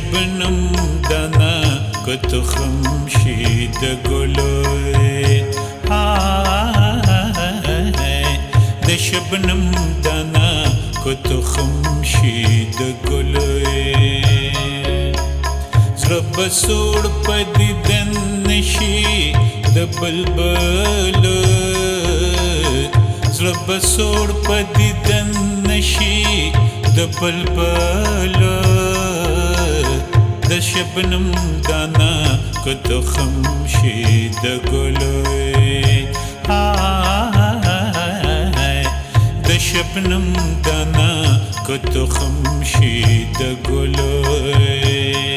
شبنم دانا کتو خمشید گلوی د شبنم دانا کتو خمشید گلوی زړه بسوړ په دیدن نشي د بلبل زړه بسوړ په دیدن نشي د بلبل د شبنم دانا کتو خمشید گلوی د شبنم دانا کتو خمشید گلوی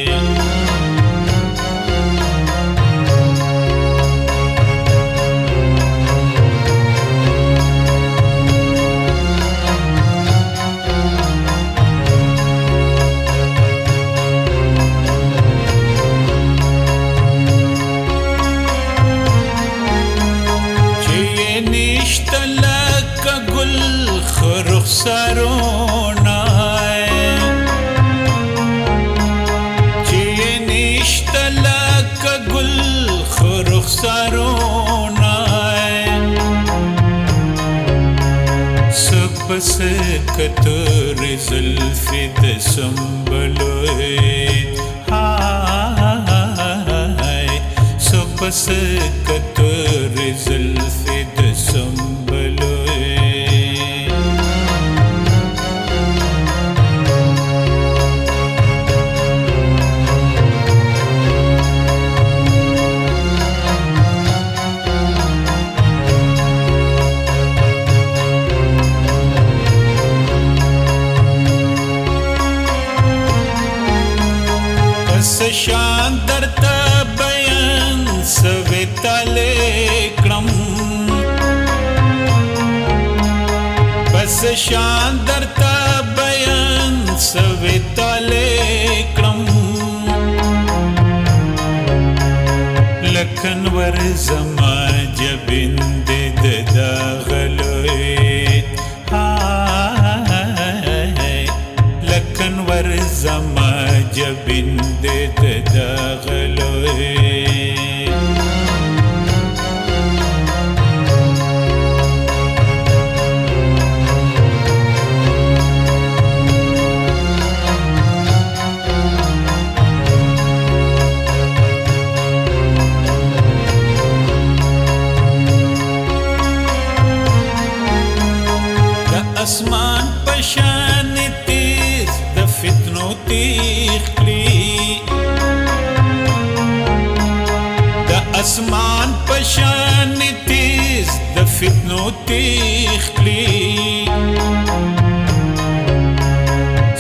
رخسارونه چې نشته لکه ګل خو رخسارونه څوک پس کتورې زلفې د سنبلوی څوک پس کتورې زلفې د سنبلوی شان درته بیان سوي تاله کړم بس شان درته بیان سوي تاله کړم لکن ور زما جبند د داغلوي لکن ور زما جبند داغلوی د اسمان پشان تیز د فتنو تیخ اسمان پشان تیز د فتنو تیخ کلی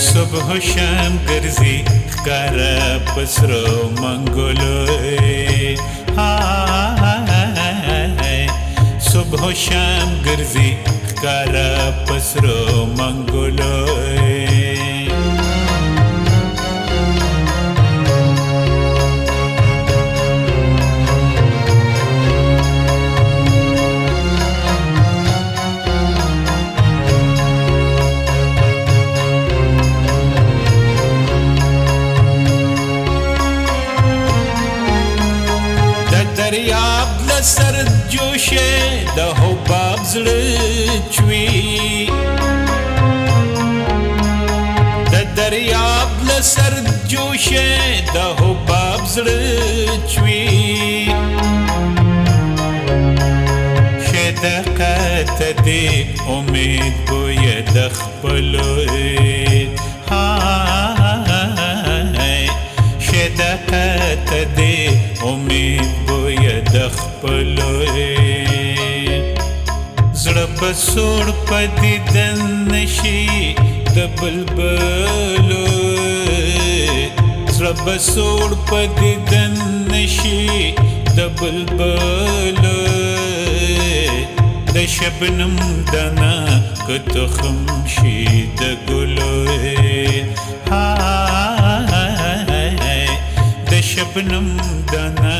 صبح شام ګرځي ښکارا پسرو منګلوی صبح شام ګرځي ښکارا پسرو منګلوی دریاب لسر جوشه د حباب زړه چوي د دریاب لسر جوشه د حباب زړه چوي شدقت دې امید بوی د خپلوي شدقت دې امید د خپلوی زړه بسوړ په دیدن نشي د بلبلو زړه بسوړ په دیدن نشي د بلبلو د شبنم دانا کتو خمشید گلوی د شبنم دانا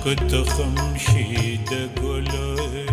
کتو خمشید گلوی